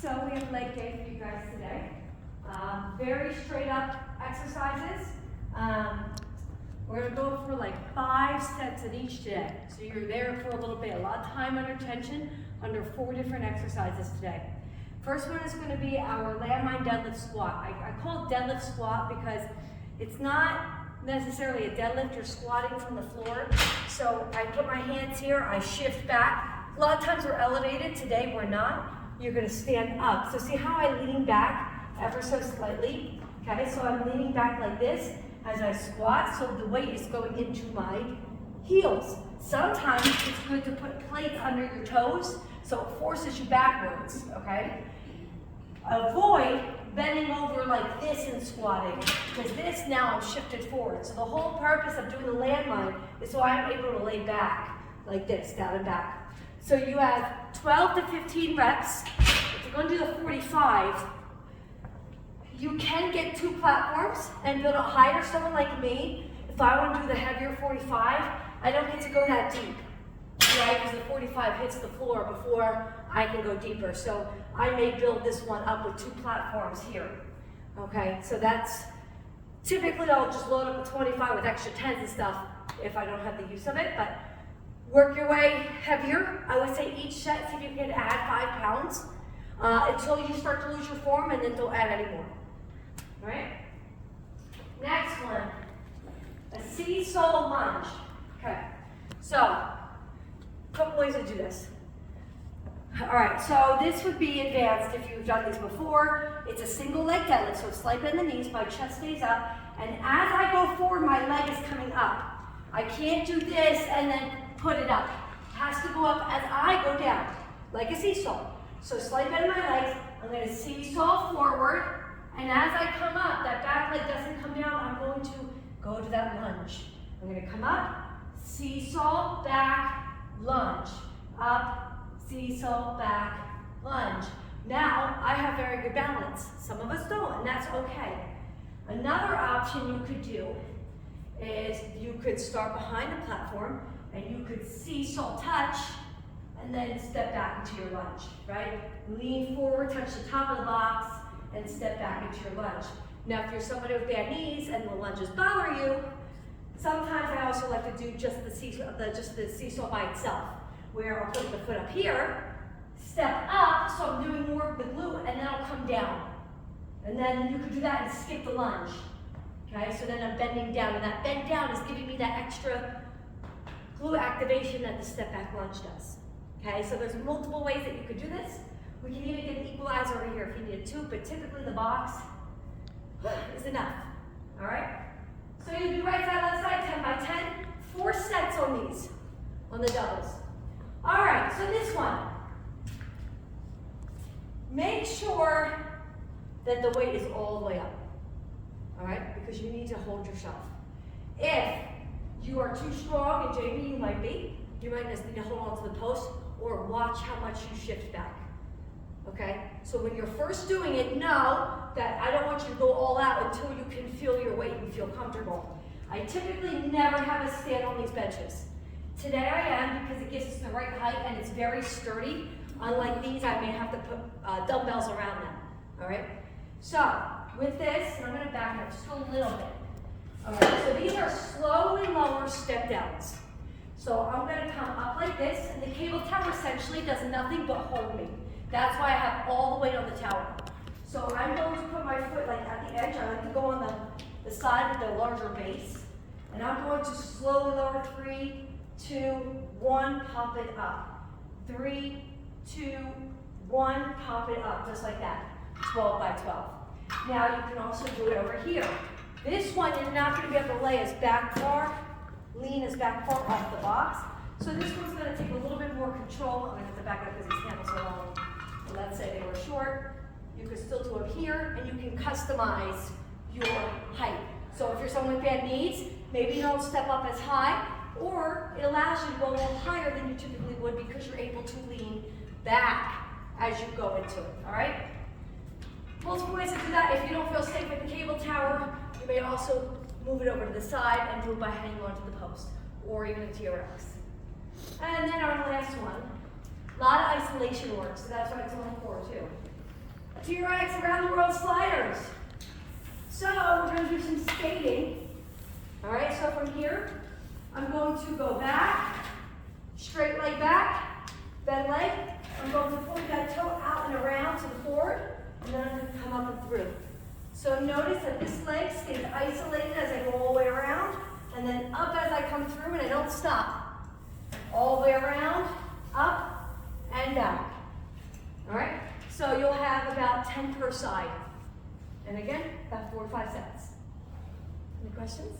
So we have leg day for you guys today. Very straight up exercises. We're gonna go for like 5 sets at each day. So you're there for a little bit, a lot of time under tension, under 4 different exercises today. First one is gonna be our landmine deadlift squat. I call it deadlift squat because it's not necessarily a deadlift, you're squatting from the floor. So I put my hands here, I shift back. A lot of times we're elevated, today we're not. You're gonna stand up. So see how I lean back ever so slightly? Okay, so I'm leaning back like this as I squat, so the weight is going into my heels. Sometimes it's good to put plates under your toes, so it forces you backwards, okay? Avoid bending over like this and squatting, because this now I'm shifted forward. So the whole purpose of doing the landmine is so I'm able to lay back like this, down and back. So you have 12 to 15 reps. If you're going to do the 45, you can get 2 platforms and build up higher. Someone like me, if I want to do the heavier 45, I don't get to go that deep, right? Because the 45 hits the floor before I can go deeper. So I may build this one up with 2 platforms here, okay? So that's, typically I'll just load up a 25 with extra 10s and stuff if I don't have the use of it, but work your way heavier. I would say each set, see if you can add 5 pounds until you start to lose your form, and then don't add any more. All right? Next one, a seesaw lunge. Okay, so a couple ways to do this. All right, so this would be advanced if you've done these before. It's a single leg deadlift, so slight bend in the knees, my chest stays up, and as I go forward, my leg is coming up. I can't do this and then put it up. It has to go up as I go down, like a seesaw. So slight bend in my legs, I'm gonna seesaw forward, and as I come up, that back leg doesn't come down, I'm going to go to that lunge. I'm gonna come up, seesaw, back, lunge. Up, seesaw, back, lunge. Now, I have very good balance. Some of us don't, and that's okay. Another option you could do is you could start behind the platform, and you could seesaw touch, and then step back into your lunge, right? Lean forward, touch the top of the box, and step back into your lunge. Now, if you're somebody with bad knees and the lunges bother you, sometimes I also like to do just the seesaw by itself, where I'll put the foot up here, step up, so I'm doing more of the glute, and then I'll come down. And then you could do that and skip the lunge. Okay, so then I'm bending down, and that bend down is giving me that extra glute activation that the step back lunge does. Okay, so there's multiple ways that you could do this. We can even get an equalizer over here if you need 2, but typically the box is enough. All right? So you do right side, left side, 10 by 10, 4 sets on these, on the doubles. All right, so this one. Make sure that the weight is all the way up. All right? Because you need to hold yourself. If you are too strong, and Jamie, you might be, you might just need to hold on to the post, or watch how much you shift back. Okay? So when you're first doing it, know that I don't want you to go all out until you can feel your weight and feel comfortable. I typically never have us stand on these benches. Today I am, because it gives us the right height and it's very sturdy. Unlike these, I may have to put dumbbells around them. All right? So with this, and I'm going to back up just a little bit. All right, so these are slowly lower step downs. So I'm going to come up like this, and the cable tower essentially does nothing but hold me. That's why I have all the weight on the tower. So I'm going to put my foot like at the edge. I like to go on the side with the larger base. And I'm going to slowly lower 3, 2, 1, pop it up. 3, 2, 1, pop it up, just like that. 12 by 12. Now you can also do it over here. This one, you're not going to be able to lay as back far, lean as back far off the box. So this one's going to take a little bit more control. I'm going to have to back up because these handles are long. So let's say they were short. You could still do it here, and you can customize your height. So if you're someone with bad knees, maybe you don't step up as high, or it allows you to go a little higher than you typically would because you're able to lean back as you go into it, all right? Multiple ways to do that. If you don't feel safe with the cable tower, you may also move it over to the side and move by hanging onto the post, or even a TRX. And then our last one, a lot of isolation work, so that's why it's only 4 too. T-Rex around the world sliders. So we're going to do some skating. All right, so from here, I'm going to go back, straight leg back, bend leg. I'm going to point that toe out and around to the forward, and then I'm going to come up and through. So notice that this leg stays isolated as I go all the way around, and then up as I come through, and I don't stop. All the way around, up, and down. All right? So you'll have about 10 per side. And again, about 4 to 5 sets. Any questions?